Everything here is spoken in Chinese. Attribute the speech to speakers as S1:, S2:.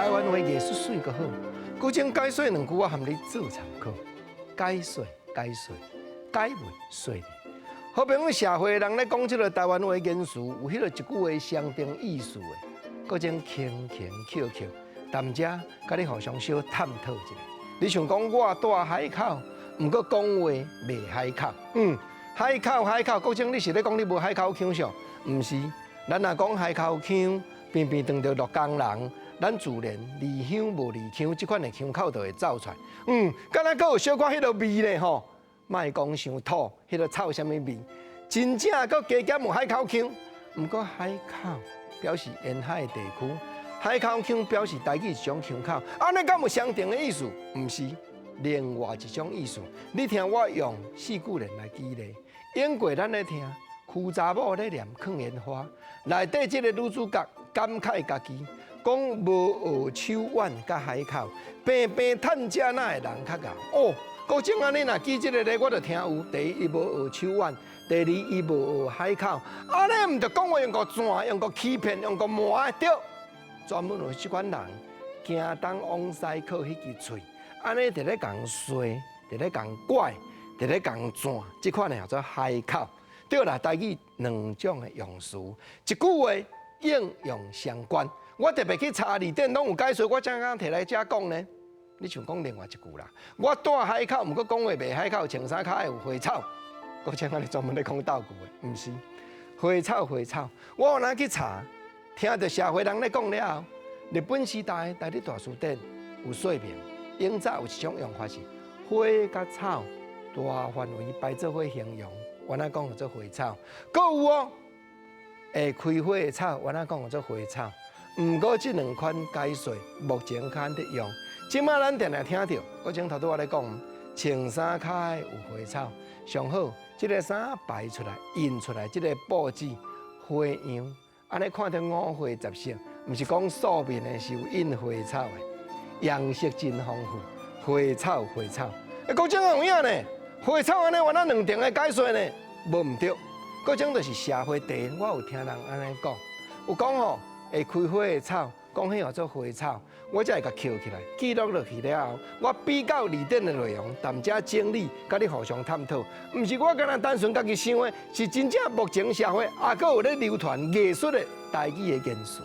S1: 台湾话艺术水阁好，古今解说两句我含你做参考。解说，解文说理。好朋友社会人咧讲即个台湾话言辞，有迄个一句话相同意思的，搁种轻巧，谈者甲你互相小探讨一下。你想讲我住海口，毋过讲话袂海口，海口，各种你是咧讲你无海口腔上，毋是。咱若讲海口腔，边边撞着洛江人，咱自然离乡无离腔，即款的腔口就会走出来。敢若佫有小可迄落味咧吼，莫讲伤土，迄落臭啥物味？真正佫加减有海口腔，毋过海口表示沿海地区，海口腔表示台语一种腔口，安尼敢有相同的意思？毋是，另外一种意思。你听我用四句联来举例，英过咱咧听。苦查某咧念抗烟花，内底即个女主角感慨家己，讲无学手腕甲海口，平平趁食哪会人较敖哦。各种安尼若记即个咧，我就听有。第一，伊无学手腕；第二，伊无学海口。安尼毋着讲话用个转，用个欺骗，用个瞒对。专门有即款人，惊东往西靠迄支喙，安尼伫咧共衰，伫咧共怪，伫咧共转，即款呢叫做海口。对啦，台语两种的用词，一句话应用相关。我特别去查字典，拢有解说，我怎样摕来遮讲呢？你像讲另外一句啦，我住海口，毋过讲话袂海口，穿衫骹有花草，我像安尼专门咧讲道具的，毋是花草。我有哪去查，听着社会人咧讲了后，日本时代台语大词典有说明，永早有一种用法是花甲草大范围摆做伙形容。原来讲做花草，搁有哦，会开花的草，原来讲做花草。毋过这两款解说目前较得用。即摆咱定定听到，我种头拄我咧讲，穿衫骹有花草，上好，即个衫摆出来、印出来，即个布纸花样，安尼看到五花十色，毋是讲素面的，是有印花草的，样式真丰富，花草。各种有影呢。花草安尼，原来两重的解说呢，无毋对。各种就是社会地，我有听人安尼讲，有讲吼会开花的草，讲迄叫做花草，我才会甲捡起来，记录落去了后，我比较字典的内容，谈者整理，甲你互相探讨。毋是我敢若单纯家己想的，是真正目前社会还阁有咧流传艺术的台语的元素。